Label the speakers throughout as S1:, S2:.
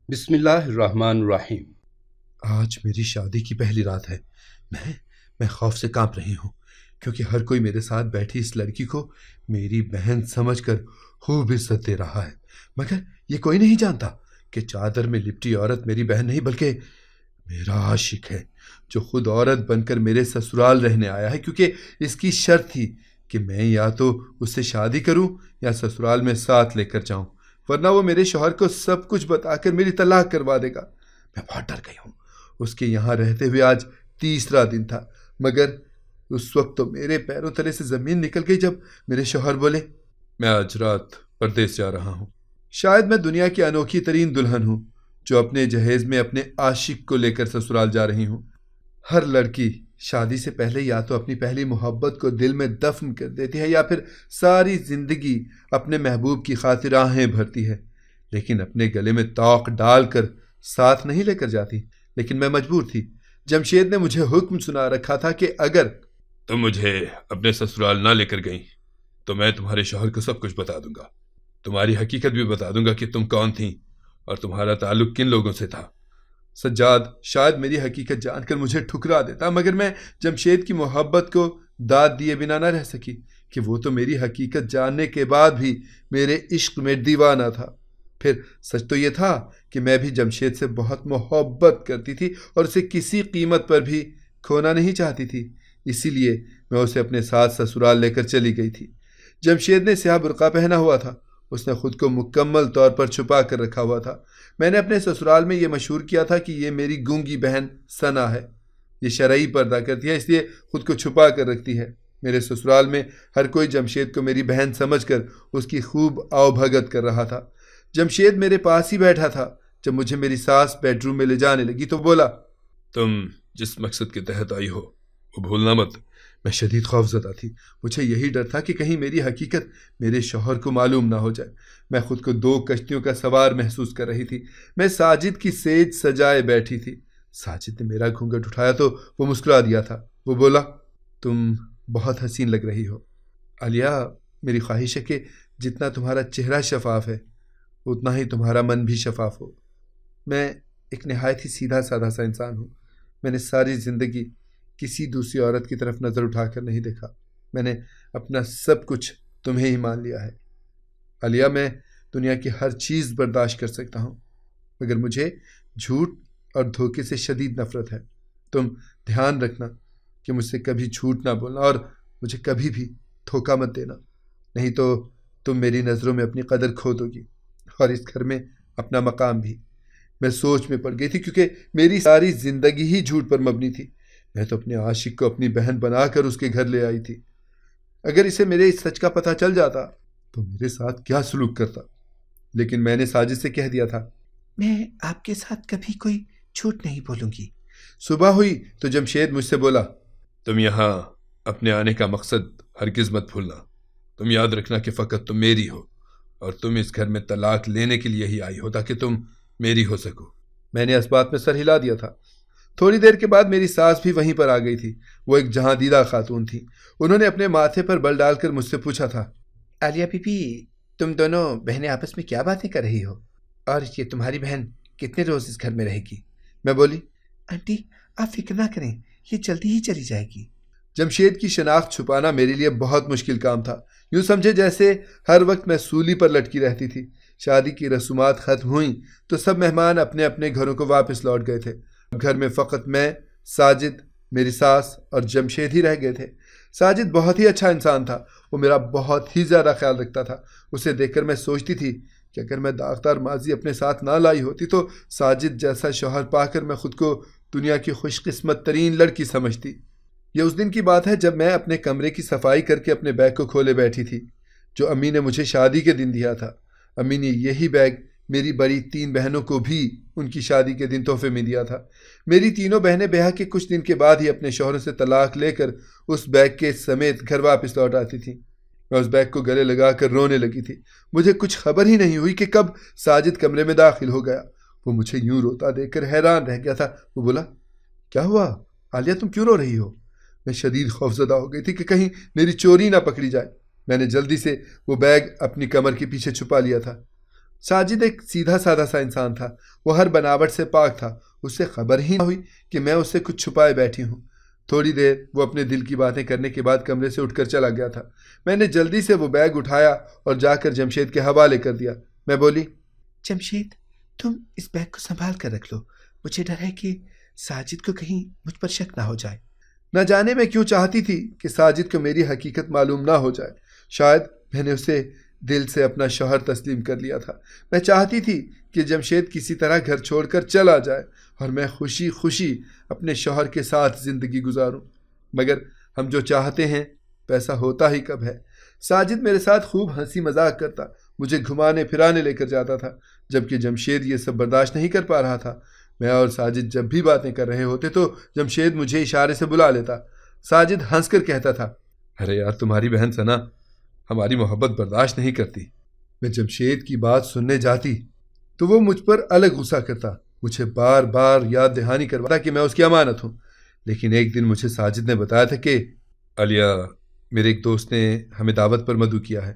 S1: بسم اللہ الرحمن الرحیم۔
S2: آج میری شادی کی پہلی رات ہے۔ میں خوف سے کانپ رہی ہوں کیونکہ ہر کوئی میرے ساتھ بیٹھی اس لڑکی کو میری بہن سمجھ کر خوب عزت دے رہا ہے، مگر یہ کوئی نہیں جانتا کہ چادر میں لپٹی عورت میری بہن نہیں بلکہ میرا عاشق ہے، جو خود عورت بن کر میرے سسرال رہنے آیا ہے، کیونکہ اس کی شرط تھی کہ میں یا تو اس سے شادی کروں یا سسرال میں ساتھ لے کر جاؤں، ورنہ وہ میرے شوہر کو سب کچھ بتا کر میری طلاق کروا دے گا۔ میں بہت ڈر گئی ہوں۔ اس کے یہاں رہتے ہوئے آج تیسرا دن تھا، مگر اس وقت تو میرے پیروں تلے سے زمین نکل گئی جب میرے شوہر بولے، میں آج رات پردیس جا رہا ہوں۔ شاید میں دنیا کی انوکھی ترین دلہن ہوں جو اپنے جہیز میں اپنے عاشق کو لے کر سسرال جا رہی ہوں۔ ہر لڑکی شادی سے پہلے یا تو اپنی پہلی محبت کو دل میں دفن کر دیتی ہے یا پھر ساری زندگی اپنے محبوب کی خاطر آہیں بھرتی ہے، لیکن اپنے گلے میں طوق ڈال کر ساتھ نہیں لے کر جاتی۔ لیکن میں مجبور تھی۔ جمشید نے مجھے حکم سنا رکھا تھا کہ اگر
S3: تم مجھے اپنے سسرال نہ لے کر گئیں تو میں تمہارے شوہر کو سب کچھ بتا دوں گا، تمہاری حقیقت بھی بتا دوں گا کہ تم کون تھیں اور تمہارا تعلق کن لوگوں سے تھا۔
S2: سجاد شاید میری حقیقت جان کر مجھے ٹھکرا دیتا، مگر میں جمشید کی محبت کو داد دیے بنا نہ رہ سکی کہ وہ تو میری حقیقت جاننے کے بعد بھی میرے عشق میں دیوانہ تھا۔ پھر سچ تو یہ تھا کہ میں بھی جمشید سے بہت محبت کرتی تھی اور اسے کسی قیمت پر بھی کھونا نہیں چاہتی تھی، اسی لیے میں اسے اپنے ساتھ سسرال لے کر چلی گئی تھی۔ جمشید نے سیاہ برقع پہنا ہوا تھا، اس نے خود کو مکمل طور پر چھپا کر رکھا ہوا تھا۔ میں نے اپنے سسرال میں یہ مشہور کیا تھا کہ یہ میری گونگی بہن ثنا ہے، یہ شرعی پردہ کرتی ہے، اس لیے خود کو چھپا کر رکھتی ہے۔ میرے سسرال میں ہر کوئی جمشید کو میری بہن سمجھ کر اس کی خوب آؤ بھگت کر رہا تھا۔ جمشید میرے پاس ہی بیٹھا تھا۔ جب مجھے میری ساس بیڈ روم میں لے جانے لگی تو بولا،
S3: تم جس مقصد کے تحت آئی ہو وہ بھولنا مت۔
S2: میں شدید خوف زدہ تھی۔ مجھے یہی ڈر تھا کہ کہیں میری حقیقت میرے شوہر کو معلوم نہ ہو جائے۔ میں خود کو 2 کشتیوں کا سوار محسوس کر رہی تھی۔ میں ساجد کی سیج سجائے بیٹھی تھی۔ ساجد نے میرا گھونگھٹ اٹھایا تو وہ مسکرا دیا تھا۔ وہ بولا، تم بہت حسین لگ رہی ہو عالیہ۔ میری خواہش ہے کہ جتنا تمہارا چہرہ شفاف ہے اتنا ہی تمہارا من بھی شفاف ہو۔ میں ایک نہایت ہی سیدھا سادہ سا انسان ہوں۔ میں نے ساری زندگی کسی دوسری عورت کی طرف نظر اٹھا کر نہیں دیکھا۔ میں نے اپنا سب کچھ تمہیں ہی مان لیا ہے عالیہ۔ میں دنیا کی ہر چیز برداشت کر سکتا ہوں، مگر مجھے جھوٹ اور دھوکے سے شدید نفرت ہے۔ تم دھیان رکھنا کہ مجھ سے کبھی جھوٹ نہ بولنا اور مجھے کبھی بھی دھوکہ مت دینا، نہیں تو تم میری نظروں میں اپنی قدر کھو دو گی اور اس گھر میں اپنا مقام بھی۔ میں سوچ میں پڑ گئی تھی کیونکہ میری ساری زندگی ہی جھوٹ پر مبنی تھی۔ میں تو اپنے عاشق کو اپنی بہن بنا کر اس کے گھر لے آئی تھی۔ اگر اسے میرے اس سچ کا پتہ چل جاتا تو میرے ساتھ کیا سلوک کرتا، لیکن میں نے ساجد سے کہہ دیا تھا، میں آپ کے ساتھ کبھی کوئی جھوٹ نہیں بولوں گی۔ صبح ہوئی تو جمشید مجھ سے بولا،
S3: تم یہاں اپنے آنے کا مقصد ہرگز مت بھولنا۔ تم یاد رکھنا کہ فقط تم میری ہو اور تم اس گھر میں طلاق لینے کے لیے ہی آئی ہو تاکہ تم میری ہو سکو۔
S2: میں نے اس بات میں سر ہلا دیا تھا۔ تھوڑی دیر کے بعد میری ساس بھی وہیں پر آ گئی تھی۔ وہ ایک جہاں دیدہ خاتون تھی۔ انہوں نے اپنے ماتھے پر بل ڈال کر مجھ سے پوچھا تھا، عالیہ بی بی، تم دونوں بہنیں آپس میں کیا باتیں کر رہی ہو، اور یہ تمہاری بہن کتنے روز اس گھر میں رہے گی؟ میں بولی، آنٹی آپ فکر نہ کریں، یہ جلدی ہی چلی جائے گی۔ جمشید کی شناخت چھپانا میرے لیے بہت مشکل کام تھا۔ یوں سمجھے جیسے ہر وقت میں سولی پر لٹکی رہتی تھی۔ شادی کی رسومات ختم ہوئیں تو سب مہمان اپنے اپنے گھروں کو واپس لوٹ گئے تھے۔ گھر میں فقط میں، ساجد، میری ساس اور جمشید ہی رہ گئے تھے۔ ساجد بہت ہی اچھا انسان تھا۔ وہ میرا بہت ہی زیادہ خیال رکھتا تھا۔ اسے دیکھ کر میں سوچتی تھی کہ اگر میں داغدار ماضی اپنے ساتھ نہ لائی ہوتی تو ساجد جیسا شوہر پا کر میں خود کو دنیا کی خوش قسمت ترین لڑکی سمجھتی۔ یہ اس دن کی بات ہے جب میں اپنے کمرے کی صفائی کر کے اپنے بیگ کو کھولے بیٹھی تھی جو امی نے مجھے شادی کے دن دیا تھا۔ امی نے یہی بیگ میری بڑی 3 بہنوں کو بھی ان کی شادی کے دن تحفے میں دیا تھا۔ میری تینوں بہنیں بیاہ کے کچھ دن کے بعد ہی اپنے شوہروں سے طلاق لے کر اس بیگ کے سمیت گھر واپس لوٹ آتی تھیں۔ میں اس بیگ کو گلے لگا کر رونے لگی تھی۔ مجھے کچھ خبر ہی نہیں ہوئی کہ کب ساجد کمرے میں داخل ہو گیا۔ وہ مجھے یوں روتا دیکھ کر حیران رہ گیا تھا۔ وہ بولا، کیا ہوا عالیہ، تم کیوں رو رہی ہو؟ میں شدید خوفزدہ ہو گئی تھی کہ کہیں میری چوری نہ پکڑی جائے۔ میں نے جلدی سے وہ بیگ اپنی کمر کے پیچھے چھپا لیا تھا۔ ساجد ایک سیدھا سادہ سا انسان تھا، وہ ہر بناوٹ سے پاک تھا، اس سے خبر ہی نہ ہوئی کہ میں اس سے کچھ چھپائے بیٹھی ہوں۔ تھوڑی دیر وہ اپنے دل کی باتیں کرنے کے بعد کمرے سے اٹھ کر چلا گیا تھا۔ میں نے جلدی سے وہ بیگ اٹھایا اور جا کر جمشید کے حوالے کر دیا۔ میں بولی،
S4: جمشید تم اس بیگ کو سنبھال کر رکھ لو، مجھے ڈر ہے کہ ساجد کو کہیں مجھ پر شک نہ ہو جائے۔
S2: نہ جانے میں کیوں چاہتی تھی کہ ساجد کو میری حقیقت معلوم نہ ہو جائے۔ شاید میں نے اسے دل سے اپنا شوہر تسلیم کر لیا تھا۔ میں چاہتی تھی کہ جمشید کسی طرح گھر چھوڑ کر چلا جائے اور میں خوشی خوشی اپنے شوہر کے ساتھ زندگی گزاروں، مگر ہم جو چاہتے ہیں پیسا ہوتا ہی کب ہے۔ ساجد میرے ساتھ خوب ہنسی مذاق کرتا، مجھے گھمانے پھرانے لے کر جاتا تھا، جبکہ جمشید یہ سب برداشت نہیں کر پا رہا تھا۔ میں اور ساجد جب بھی باتیں کر رہے ہوتے تو جمشید مجھے اشارے سے بلا لیتا۔ ساجد ہنس کر کہتا تھا،
S3: ارے یار تمہاری بہن ثنا ہماری محبت برداشت نہیں کرتی۔
S2: میں جمشید کی بات سننے جاتی تو وہ مجھ پر الگ غصہ کرتا، مجھے بار بار یاد دہانی کرواتا کہ میں اس کی امانت ہوں۔ لیکن ایک دن مجھے ساجد نے بتایا تھا کہ
S3: علیہ، میرے ایک دوست نے ہمیں دعوت پر مدعو کیا ہے۔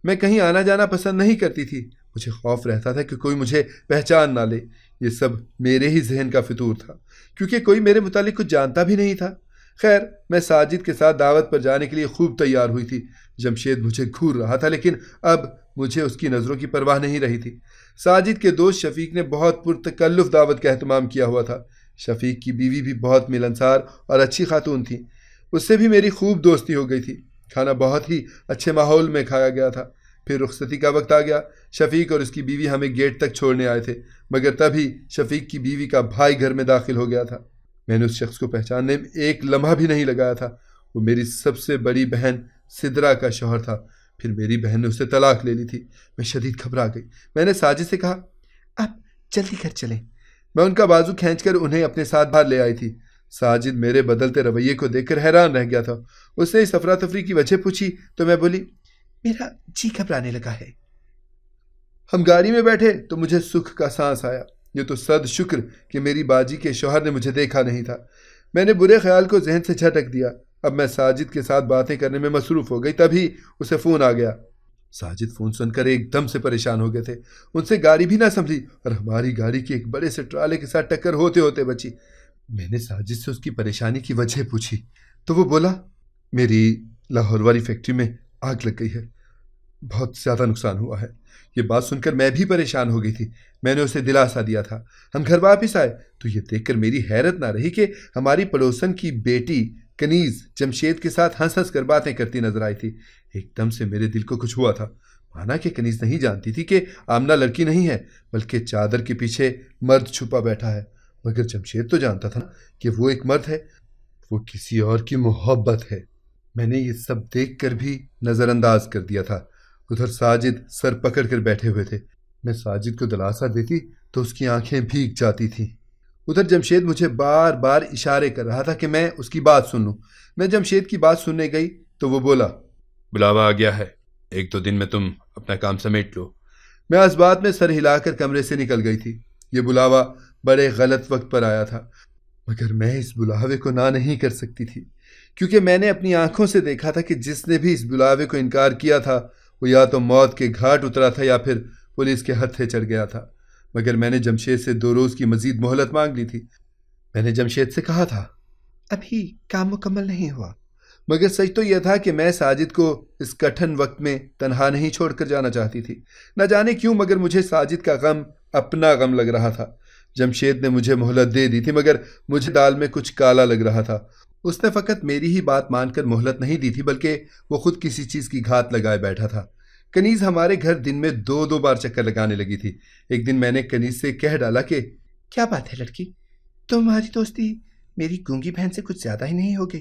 S2: میں کہیں آنا جانا پسند نہیں کرتی تھی، مجھے خوف رہتا تھا کہ کوئی مجھے پہچان نہ لے۔ یہ سب میرے ہی ذہن کا فطور تھا، کیونکہ کوئی میرے متعلق کچھ جانتا بھی نہیں تھا۔ خیر، میں ساجد کے ساتھ دعوت پر جانے کے لیے خوب تیار ہوئی تھی۔ جمشید مجھے گھور رہا تھا، لیکن اب مجھے اس کی نظروں کی پرواہ نہیں رہی تھی۔ ساجد کے دوست شفیق نے بہت پرتکلف دعوت کا اہتمام کیا ہوا تھا۔ شفیق کی بیوی بھی بہت ملنسار اور اچھی خاتون تھی، اس سے بھی میری خوب دوستی ہو گئی تھی۔ کھانا بہت ہی اچھے ماحول میں کھایا گیا تھا۔ پھر رخصتی کا وقت آ گیا۔ شفیق اور اس کی بیوی ہمیں گیٹ تک چھوڑنے آئے تھے، مگر تبھی شفیق کی بیوی کا بھائی گھر میں داخل ہو گیا تھا۔ میں نے اس شخص کو پہچاننے میں ایک لمحہ بھی نہیں لگایا تھا۔ وہ میری سب سے بڑی بہن سدرا کا شوہر تھا۔ پھر میری بہن نے اسے طلاق لے لی تھی۔ میں شدید گھبرا گئی۔ میں نے ساجد سے کہا،
S4: اب جلدی گھر چلیں۔
S2: میں ان کا بازو کھینچ کر انہیں اپنے ساتھ باہر لے آئی تھی۔ ساجد میرے بدلتے رویے کو دیکھ کر حیران رہ گیا تھا۔ اس نے اس افراتفری کی وجہ پوچھی تو میں بولی،
S4: میرا جی گھبرانے لگا ہے۔
S2: ہم گاڑی میں بیٹھے تو مجھے سکھ کا سانس آیا۔ یہ تو صد شکر کہ میری باجی کے شوہر نے مجھے دیکھا نہیں تھا۔ میں نے برے خیال کو ذہن سے جھٹک دیا۔ اب میں ساجد کے ساتھ باتیں کرنے میں مصروف ہو گئی، تبھی اسے فون آ گیا۔ ساجد فون سن کر ایک دم سے پریشان ہو گئے تھے۔ ان سے گاڑی بھی نہ سنبھلی اور ہماری گاڑی کی ایک بڑے سے ٹرالے کے ساتھ ٹکر ہوتے ہوتے بچی۔ میں نے ساجد سے اس کی پریشانی کی وجہ پوچھی تو وہ بولا، میری لاہور والی فیکٹری میں آگ لگ گئی ہے، بہت زیادہ نقصان ہوا ہے۔ یہ بات سن کر میں بھی پریشان ہو گئی تھی۔ میں نے اسے دلاسا دیا تھا۔ ہم گھر واپس آئے تو یہ دیکھ کر میری حیرت نہ رہی کہ ہماری پڑوسن کی بیٹی کنیز جمشید کے ساتھ ہنس ہنس کر باتیں کرتی نظر آئی تھی۔ ایک دم سے میرے دل کو کچھ ہوا تھا۔ مانا کہ کنیز نہیں جانتی تھی کہ آمنہ لڑکی نہیں ہے، بلکہ چادر کے پیچھے مرد چھپا بیٹھا ہے، مگر جمشید تو جانتا تھا کہ وہ ایک مرد ہے، وہ کسی اور کی محبت ہے۔ میں نے یہ سب دیکھ کر بھی نظر انداز کر دیا تھا۔ ادھر ساجد سر پکڑ کر بیٹھے ہوئے تھے۔ میں ساجد کو دلاسا دیتی تو اس کی آنکھیں بھیگ جاتی تھیں۔ ادھر جمشید مجھے بار بار اشارے کر رہا تھا کہ میں اس کی بات سن لوں۔ میں جمشید کی بات سننے گئی تو وہ بولا،
S3: بلاوا آ گیا ہے، ایک دو دن میں تم اپنا کام سمیٹ لو۔
S2: میں اس بات میں سر ہلا کر کمرے سے نکل گئی تھی۔ یہ بلاوا بڑے غلط وقت پر آیا تھا، مگر میں اس بلاوے کو نہ نہیں کر سکتی تھی، کیونکہ میں نے اپنی آنکھوں سے دیکھا تھا کہ جس نے بھی اس بلاوے کو انکار کیا تھا وہ یا تو موت کے گھاٹ اترا تھا یا پھر پولیس کے ہتھے چڑھ گیا تھا۔ مگر میں نے جمشید سے 2 روز کی مزید مہلت مانگ لی تھی۔ میں نے جمشید سے کہا تھا،
S4: ابھی کام مکمل نہیں ہوا۔
S2: مگر سچ تو یہ تھا کہ میں ساجد کو اس کٹھن وقت میں تنہا نہیں چھوڑ کر جانا چاہتی تھی۔ نہ جانے کیوں مگر مجھے ساجد کا غم اپنا غم لگ رہا تھا۔ جمشید نے مجھے مہلت دے دی تھی، مگر مجھے دال میں کچھ کالا لگ رہا تھا۔ اس نے فقط میری ہی بات مان کر مہلت نہیں دی تھی، بلکہ وہ خود کسی چیز کی گھات لگائے بیٹھا تھا۔ کنیز ہمارے گھر دن میں 2 بار چکر لگانے لگی تھی۔ ایک دن میں نے کنیز سے کہہ ڈالا کہ
S4: کیا بات ہے لڑکی، تمہاری دوستی میری گونگی بہن سے کچھ زیادہ ہی نہیں ہوگی؟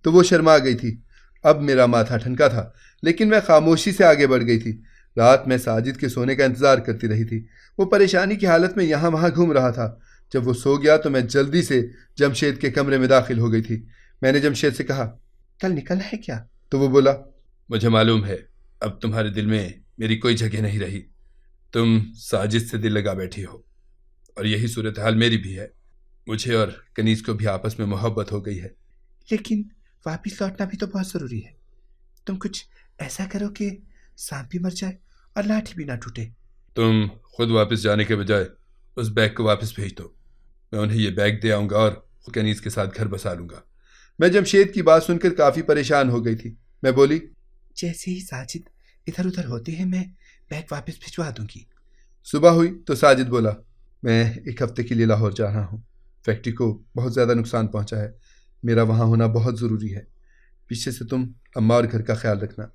S2: تو وہ شرما گئی تھی۔ اب میرا ماتھا ٹھنکا تھا، لیکن میں خاموشی سے آگے بڑھ گئی تھی۔ رات میں ساجد کے سونے کا انتظار کرتی رہی تھی۔ وہ پریشانی کی حالت میں یہاں وہاں گھوم رہا تھا۔ جب وہ سو گیا تو میں جلدی سے جمشید کے کمرے میں داخل ہو گئی تھی۔ میں نے جمشید سے کہا،
S4: کل نکلنا ہے کیا؟
S2: تو وہ بولا،
S3: مجھے معلوم ہے اب تمہارے دل میں میری کوئی جگہ نہیں رہی، تم ساجد سے دل لگا بیٹھی ہو، اور یہی صورتحال میری بھی ہے۔ مجھے اور کنیز کو بھی آپس میں محبت ہو گئی ہے۔
S4: لیکن واپس لوٹنا بھی تو بہت ضروری ہے۔ تم کچھ ایسا کرو کہ سانپ بھی مر جائے اور لاٹھی بھی نہ ٹوٹے۔
S3: تم خود واپس جانے کے بجائے اس بیگ کو واپس بھیج دو. میں انہیں یہ بیگ دے آؤں گا اور کنیز کے ساتھ گھر بسا لوں گا.
S2: میں جمشید کی بات سن کر کافی پریشان ہو گئی تھی. میں بولی
S4: جیسے ہی ساجد ادھر ادھر ہوتے ہیں میں بیگ واپس بھجوا دوں گی.
S2: صبح ہوئی تو ساجد بولا میں ایک ہفتے کے لیے لاہور جا رہا ہوں. فیکٹری کو بہت زیادہ نقصان پہنچا ہے. میرا وہاں ہونا بہت ضروری ہے. پیچھے سے تم اماں اور گھر کا خیال رکھنا.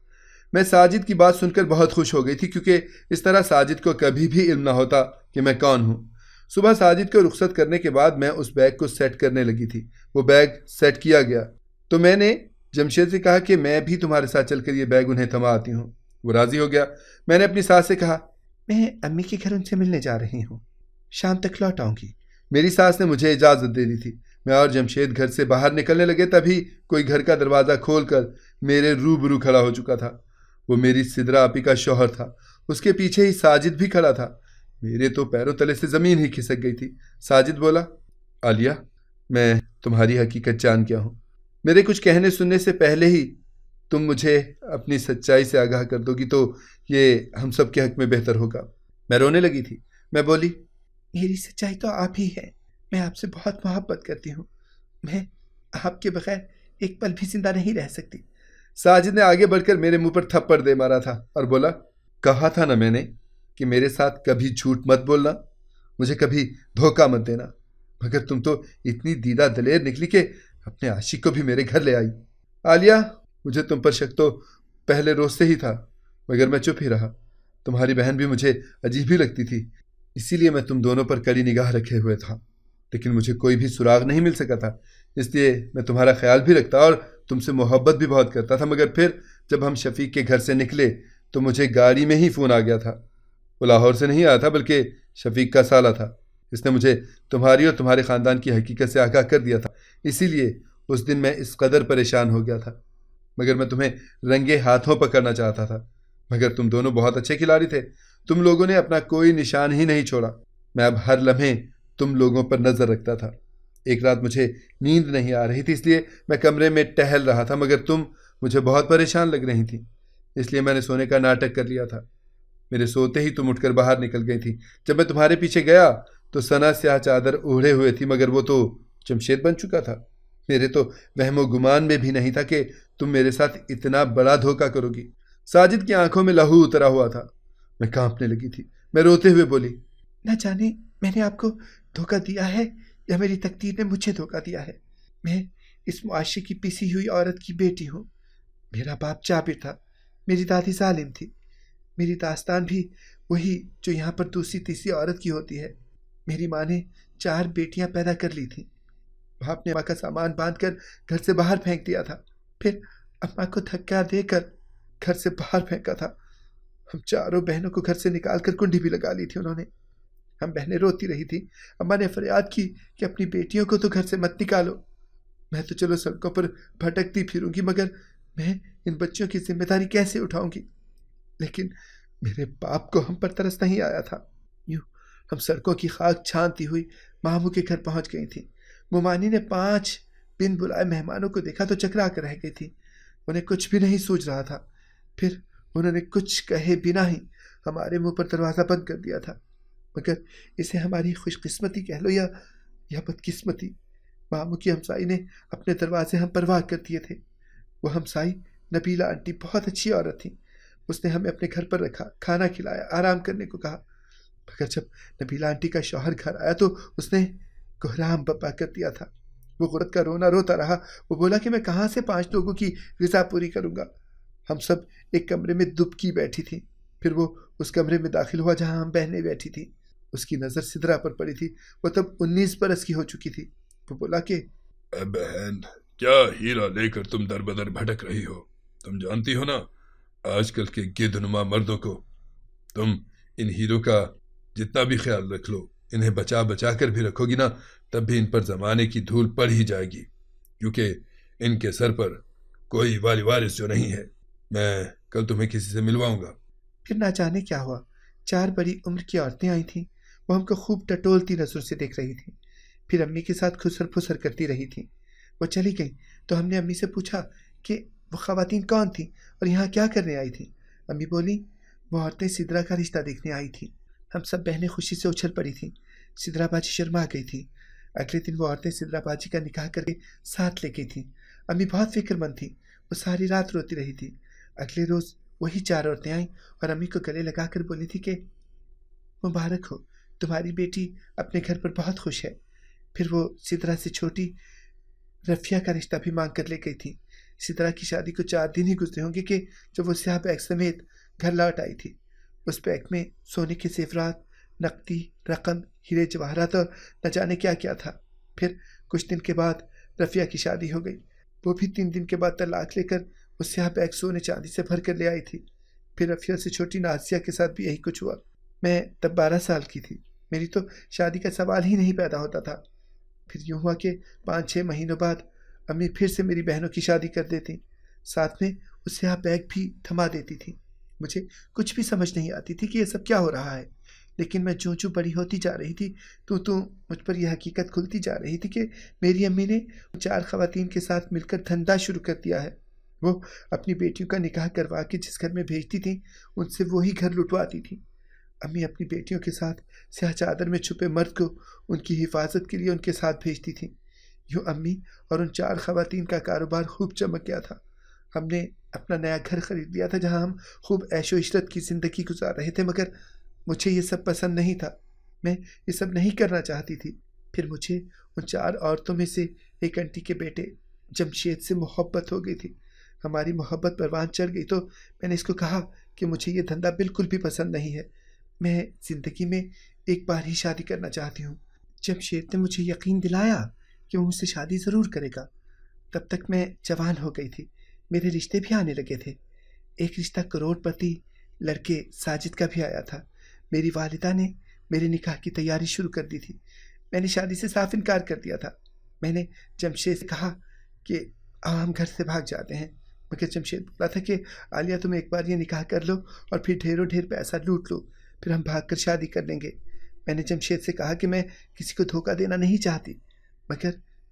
S2: میں ساجد کی بات سن کر بہت خوش ہو گئی تھی کیونکہ اس طرح ساجد کو کبھی بھی علم نہ ہوتا کہ میں کون ہوں. صبح ساجد کو رخصت کرنے کے بعد میں اس بیگ کو سیٹ کرنے لگی تھی. وہ بیگ سیٹ کیا گیا تو میں نے جمشید سے کہا کہ میں بھی تمہارے ساتھ چل کر یہ بیگ انہیں تھما آتی ہوں. وہ راضی ہو گیا. میں نے اپنی ساس سے کہا
S4: میں امی کے گھر ان سے ملنے جا رہی ہوں, شام تک لوٹ آؤں گی.
S2: میری ساس نے مجھے اجازت دے دی تھی. میں اور جمشید گھر سے باہر نکلنے لگے تبھی کوئی گھر کا دروازہ کھول کر میرے روبرو کھڑا ہو چکا تھا. وہ میری سدرا آپی کا شوہر تھا. اس کے پیچھے ہی ساجد بھی کھڑا تھا. میرے تو پیروں تلے سے زمین ہی کھسک گئی تھی. ساجد بولا عالیہ میں تمہاری حقیقت جان گیا ہوں. میرے کچھ کہنے سننے سے پہلے ہی تم مجھے اپنی سچائی سے آگاہ کر دو گی تو یہ ہم سب کے حق میں بہتر ہوگا. میں رونے لگی تھی. میں بولی
S4: میری سچائی تو آپ ہی ہے. میں آپ سے بہت محبت کرتی ہوں. میں آپ کے بغیر ایک پل بھی زندہ نہیں رہ سکتی.
S2: ساجد نے آگے بڑھ کر میرے منہ پر تھپڑ دے مارا تھا اور بولا کہا تھا نا میں نے کہ میرے ساتھ کبھی جھوٹ مت بولنا, مجھے کبھی دھوکہ مت دینا. مگر تم تو اتنی دیدہ دلیر نکلی کہ اپنے عاشق کو بھی میرے گھر لے آئی. عالیہ مجھے تم پر شک تو پہلے روز سے ہی تھا مگر میں چپ ہی رہا. تمہاری بہن بھی مجھے عجیب ہی لگتی تھی, اسی لیے میں تم دونوں پر کڑی نگاہ رکھے ہوئے تھا. لیکن مجھے کوئی بھی سراغ نہیں مل سکا تھا, اس لیے میں تمہارا خیال بھی رکھتا اور تم سے محبت بھی بہت کرتا تھا. مگر پھر جب ہم شفیق کے گھر سے نکلے تو مجھے گاڑی میں ہی فون آ گیا تھا. وہ لاہور سے نہیں آیا تھا بلکہ شفیق کا سالہ تھا. اس نے مجھے تمہاری اور تمہارے خاندان کی حقیقت سے آگاہ کر دیا تھا. اسی لیے اس دن میں اس قدر پریشان ہو گیا تھا. مگر میں تمہیں رنگے ہاتھوں پکڑنا چاہتا تھا. مگر تم دونوں بہت اچھے کھلاڑی تھے. تم لوگوں نے اپنا کوئی نشان ہی نہیں چھوڑا. میں اب ہر لمحے تم لوگوں پر نظر رکھتا تھا. ایک رات مجھے نیند نہیں آ رہی تھی, اس لیے میں کمرے میں ٹہل رہا تھا. مگر تم مجھے بہت پریشان لگ رہی تھیں, اس لیے میں نے سونے کا ناٹک کر لیا تھا. میرے سوتے ہی تم اٹھ کر باہر نکل گئی تھی. جب میں تمہارے پیچھے گیا تو ثنا سیاہ چادر اوڑھے ہوئے تھی, مگر وہ تو جمشید بن چکا تھا. میرے تو وہم و گمان میں بھی نہیں تھا کہ تم میرے ساتھ اتنا بڑا دھوکہ کرو گی. ساجد کی آنکھوں میں لہو اترا ہوا تھا. میں کانپنے لگی تھی. میں روتے ہوئے بولی
S4: نہ جانے میں نے آپ کو دھوکہ دیا ہے یا میری تقدیر نے مجھے دھوکہ دیا ہے. میں اس معاشرے کی پسی ہوئی عورت کی بیٹی ہوں. میرا باپ جابر تھا, میری دادی ظالم تھی. میری داستان بھی وہی جو یہاں پر دوسری تیسری عورت کی ہوتی ہے. میری ماں نے 4 بیٹیاں پیدا کر لی تھیں. باپ نے ماں کا سامان باندھ کر گھر سے باہر پھینک دیا تھا, پھر اماں کو دھکا دے کر گھر سے باہر پھینکا تھا. ہم 4 بہنوں کو گھر سے نکال کر کنڈی بھی لگا لی تھی انہوں نے. ہم بہنیں روتی رہی تھی. اماں نے فریاد کی کہ اپنی بیٹیوں کو تو گھر سے مت نکالو. میں تو چلو سڑکوں پر بھٹکتی پھروں گی, مگر میں ان بچوں کی ذمہ داری کیسے اٹھاؤں گی. لیکن میرے باپ کو ہم پر ترس نہیں آیا تھا. یوں ہم سڑکوں کی خاک چھانتی ہوئی ماموں کے گھر پہنچ گئی تھیں. ممانی نے 5 بن بلائے مہمانوں کو دیکھا تو چکرا کر رہ گئی تھی. انہیں کچھ بھی نہیں سوچ رہا تھا. پھر انہوں نے کچھ کہے بنا ہی ہمارے منہ پر دروازہ بند کر دیا تھا. مگر اسے ہماری خوش قسمتی کہہ لو یا بدقسمتی, ماموں کی ہمسائی نے اپنے دروازے ہم پر واق کر دیے تھے. وہ ہمسائی نبیلہ آنٹی بہت اچھی عورت تھی. اس نے ہمیں اپنے گھر پر رکھا, کھانا کھلایا, آرام کرنے کو کہا. مگر جب نبیلہ آنٹی کا شوہر گھر آیا تو اس نے کوحرام بپا کر دیا تھا. وہ غربت کا رونا روتا رہا. وہ بولا کہ میں کہاں سے 5 لوگوں کی غذا پوری کروں گا. ہم سب ایک کمرے میں دبکی بیٹھی تھیں. پھر وہ اس کمرے میں داخل ہوا جہاں ہم بہنیں بیٹھی تھیں. اس کی نظر سدرا پر پڑی تھی. وہ تب 19 برس کی ہو چکی تھی. وہ بولا کہ
S3: اے بہن, کیا ہیرا لے کر تم در بدر بھٹک رہی ہو؟ تم جانتی ہو نا آج کل کے گدھ نما مردوں کو. تم ان ہیروں کا جتنا بھی خیال رکھ لو, انہیں بچا بچا کر بھی رکھو گی نا, تب بھی ان پر زمانے کی دھول پڑ ہی جائے گی, کیونکہ ان کے سر پر کوئی والی وارث جو نہیں ہے. میں کل تمہیں کسی سے ملواؤں گا.
S4: پھر نہ جانے کیا ہوا. 4 بڑی عمر کی عورتیں آئی تھیں. وہ ہم کو خوب ٹٹولتی نظروں سے دیکھ رہی تھیں. پھر امی کے ساتھ خسر پھسر کرتی رہی تھیں. وہ چلی گئیں تو ہم نے امی سے پوچھا کہ وہ خواتین کون تھیں اور یہاں کیا کرنے آئی تھیں. امی بولی وہ عورتیں سدرا کا رشتہ دیکھنے آئی تھیں. ہم سب بہنیں خوشی سے اچھل پڑی تھیں۔ سدرا باجی شرما گئی تھی۔ اگلے دن وہ عورتیں سدرا باجی کا نکاح کر کے ساتھ لے گئی تھیں۔ امی بہت فکر مند تھیں، وہ ساری رات روتی رہی تھی۔ اگلے روز وہی 4 عورتیں آئیں اور امی کو گلے لگا کر بولی تھی کہ مبارک ہو، تمہاری بیٹی اپنے گھر پر بہت خوش ہے۔ پھر وہ سدرا سے چھوٹی رفیہ کا رشتہ بھی مانگ کر لے گئی تھی۔ سدرا کی شادی کو 4 دن ہی گزرے ہوں گے کہ جب وہ سیاہ بیگ سمیت گھر لوٹ آئی تھی۔ اس بیگ میں سونے کے زیورات، نقدی، رقم، ہیرے جواہرات اور نہ جانے کیا کیا تھا۔ پھر کچھ دن کے بعد رفیہ کی شادی ہو گئی۔ وہ بھی 3 دن کے بعد طلاق لے کر وہ سیاہ بیگ سونے چاندی سے بھر کر لے آئی تھی۔ پھر رفیہ سے چھوٹی نازیہ کے ساتھ بھی یہی کچھ ہوا۔ میں تب 12 سال کی تھی، میری تو شادی کا سوال ہی نہیں پیدا ہوتا تھا۔ پھر یوں ہوا کہ 5-6 مہینوں بعد امی پھر سے میری بہنوں کی شادی کر دیتی، ساتھ میں وہ سیاہ بیگ بھی تھما دیتی تھی۔ مجھے کچھ بھی سمجھ نہیں آتی تھی کہ یہ سب کیا ہو رہا ہے، لیکن میں جوں بڑی ہوتی جا رہی تھی تو مجھ پر یہ حقیقت کھلتی جا رہی تھی کہ میری امی نے 4 خواتین کے ساتھ مل کر دھندا شروع کر دیا ہے۔ وہ اپنی بیٹیوں کا نکاح کروا کے جس گھر میں بھیجتی تھیں ان سے وہی گھر لٹواتی تھیں۔ امی اپنی بیٹیوں کے ساتھ سیاہ چادر میں چھپے مرد کو ان کی حفاظت کے لیے ان کے ساتھ بھیجتی تھیں۔ یوں امی اور ان 4 خواتین کا کاروبار خوب چمک گیا تھا۔ ہم نے اپنا نیا گھر خرید لیا تھا جہاں ہم خوب عیش و عشرت کی زندگی گزار رہے تھے، مگر مجھے یہ سب پسند نہیں تھا، میں یہ سب نہیں کرنا چاہتی تھی۔ پھر مجھے ان 4 عورتوں میں سے ایک آنٹی کے بیٹے جمشید سے محبت ہو گئی تھی۔ ہماری محبت پروان چڑھ گئی تو میں نے اس کو کہا کہ مجھے یہ دھندا بالکل بھی پسند نہیں ہے، میں زندگی میں ایک بار ہی شادی کرنا چاہتی ہوں۔ جمشید نے مجھے یقین دلایا کہ وہ مجھ سے شادی ضرور کرے گا۔ تب تک میں جوان ہو گئی تھی، میرے رشتے بھی آنے لگے تھے۔ ایک رشتہ کروڑ پتی لڑکے ساجد کا بھی آیا تھا۔ میری والدہ نے میرے نکاح کی تیاری شروع کر دی تھی۔ میں نے شادی سے صاف انکار کر دیا تھا۔ میں نے جمشید سے کہا کہ اب ہم گھر سے بھاگ جاتے ہیں، مگر جمشید بولا تھا کہ عالیہ تم ایک بار یہ نکاح کر لو اور پھر ڈھیر پیسہ لوٹ لو، پھر ہم بھاگ کر شادی کر لیں گے۔ میں نے جمشید سے کہا کہ میں کسی کو دھوکہ دینا نہیں چاہتی، مگر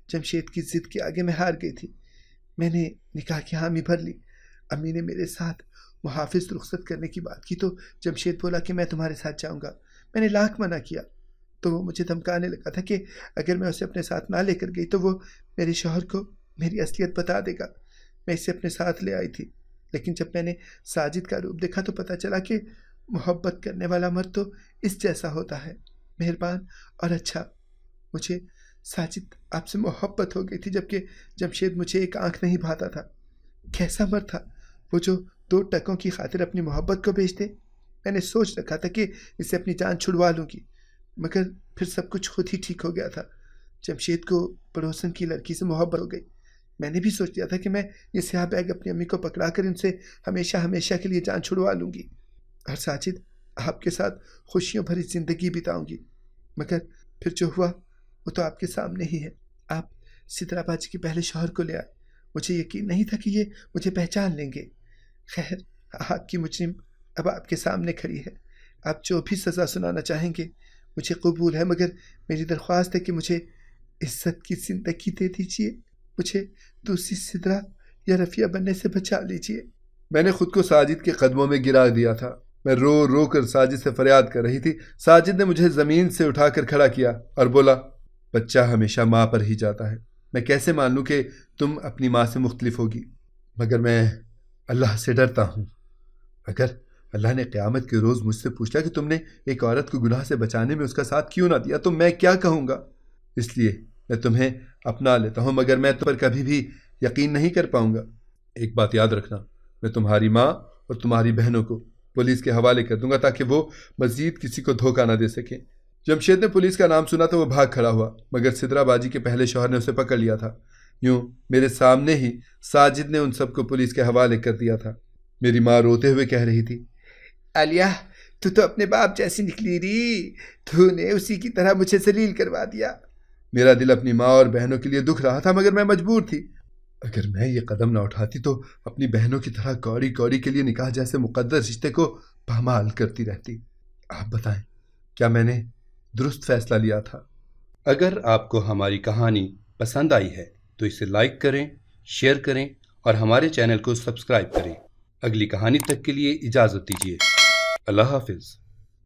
S4: جمشید کی ضد کے آگے میں ہار گئی تھی۔ میں نے نکاح کی حامی بھر لی۔ امی نے میرے ساتھ محافظ رخصت کرنے کی بات کی تو جمشید بولا کہ میں تمہارے ساتھ جاؤں گا۔ میں نے لاکھ منع کیا تو وہ مجھے دھمکانے لگا تھا کہ اگر میں اسے اپنے ساتھ نہ لے کر گئی تو وہ میرے شوہر کو میری اصلیت بتا دے گا۔ میں اسے اپنے ساتھ لے آئی تھی، لیکن جب میں نے ساجد کا روپ دیکھا تو پتہ چلا کہ محبت کرنے والا مرد تو اس جیسا ہوتا ہے، مہربان اور اچھا۔ مجھے ساجد آپ سے محبت ہو گئی تھی، جبکہ جمشید مجھے ایک آنکھ نہیں بھاتا تھا۔ کیسا مرد تھا وہ جو 2 ٹکوں کی خاطر اپنی محبت کو بیچ دے۔ میں نے سوچ رکھا تھا کہ اسے اپنی جان چھڑوا لوں گی، مگر پھر سب کچھ خود ہی ٹھیک ہو گیا تھا۔ جمشید کو پڑوسن کی لڑکی سے محبت ہو گئی۔ میں نے بھی سوچ لیا تھا کہ میں یہ سیاہ بیگ اپنی امی کو پکڑا کر ان سے ہمیشہ کے لیے جان چھڑوا لوں گی اور ساجد آپ کے ساتھ خوشیوں بھری زندگی بتاؤں گی، مگر پھر جو ہوا وہ تو آپ کے سامنے ہی ہے۔ آپ سدرا باجی کے پہلے شوہر کو لے آئے، مجھے یقین نہیں تھا کہ یہ مجھے پہچان لیں گے۔ خیر، آپ کی مجرم اب آپ کے سامنے کھڑی ہے، آپ جو بھی سزا سنانا چاہیں گے مجھے قبول ہے، مگر میری درخواست ہے کہ مجھے عزت کی زندگی دے دیجیے، مجھے دوسری سدرا یا رفیہ بننے سے بچا لیجیے۔
S2: میں نے خود کو ساجد کے قدموں میں گرا دیا تھا۔ میں رو کر ساجد سے فریاد کر رہی تھی۔ ساجد نے مجھے زمین سے اٹھا کر کھڑا کیا اور بولا، بچہ ہمیشہ ماں پر ہی جاتا ہے، میں کیسے مان لوں کہ تم اپنی ماں سے مختلف ہوگی؟ مگر میں اللہ سے ڈرتا ہوں، اگر اللہ نے قیامت کے روز مجھ سے پوچھا کہ تم نے ایک عورت کو گناہ سے بچانے میں اس کا ساتھ کیوں نہ دیا تو میں کیا کہوں گا؟ اس لیے میں تمہیں اپنا لیتا ہوں، مگر میں تم پر کبھی بھی یقین نہیں کر پاؤں گا۔ ایک بات یاد رکھنا، میں تمہاری ماں اور تمہاری بہنوں کو پولیس کے حوالے کر دوں گا تاکہ وہ مزید کسی کو دھوکہ نہ دے سکیں۔ جمشید نے پولیس کا نام سنا تو وہ بھاگ کھڑا ہوا، مگر سدرا باجی کے پہلے شوہر نے اسے پکڑ لیا تھا۔ یوں میرے سامنے ہی ساجد نے ان سب کو پولیس کے حوالے کر دیا تھا۔ میری ماں روتے ہوئے کہہ رہی تھی،
S4: عالیہ تو اپنے باپ جیسی نکلی ری، تو نے اسی کی طرح مجھے ذلیل کروا دیا۔
S2: میرا دل اپنی ماں اور بہنوں کے لیے دکھ رہا تھا، مگر میں مجبور تھی۔ اگر میں یہ قدم نہ اٹھاتی تو اپنی بہنوں کی طرح کوڑی کے لیے نکاح جیسے مقدس رشتے کو پامال کرتی رہتی۔ آپ بتائیں، کیا میں نے درست فیصلہ لیا تھا؟
S1: اگر آپ کو ہماری کہانی پسند آئی ہے تو اسے لائک کریں، شیئر کریں اور ہمارے چینل کو سبسکرائب کریں۔ اگلی کہانی تک کے لیے اجازت دیجیے۔ اللہ حافظ۔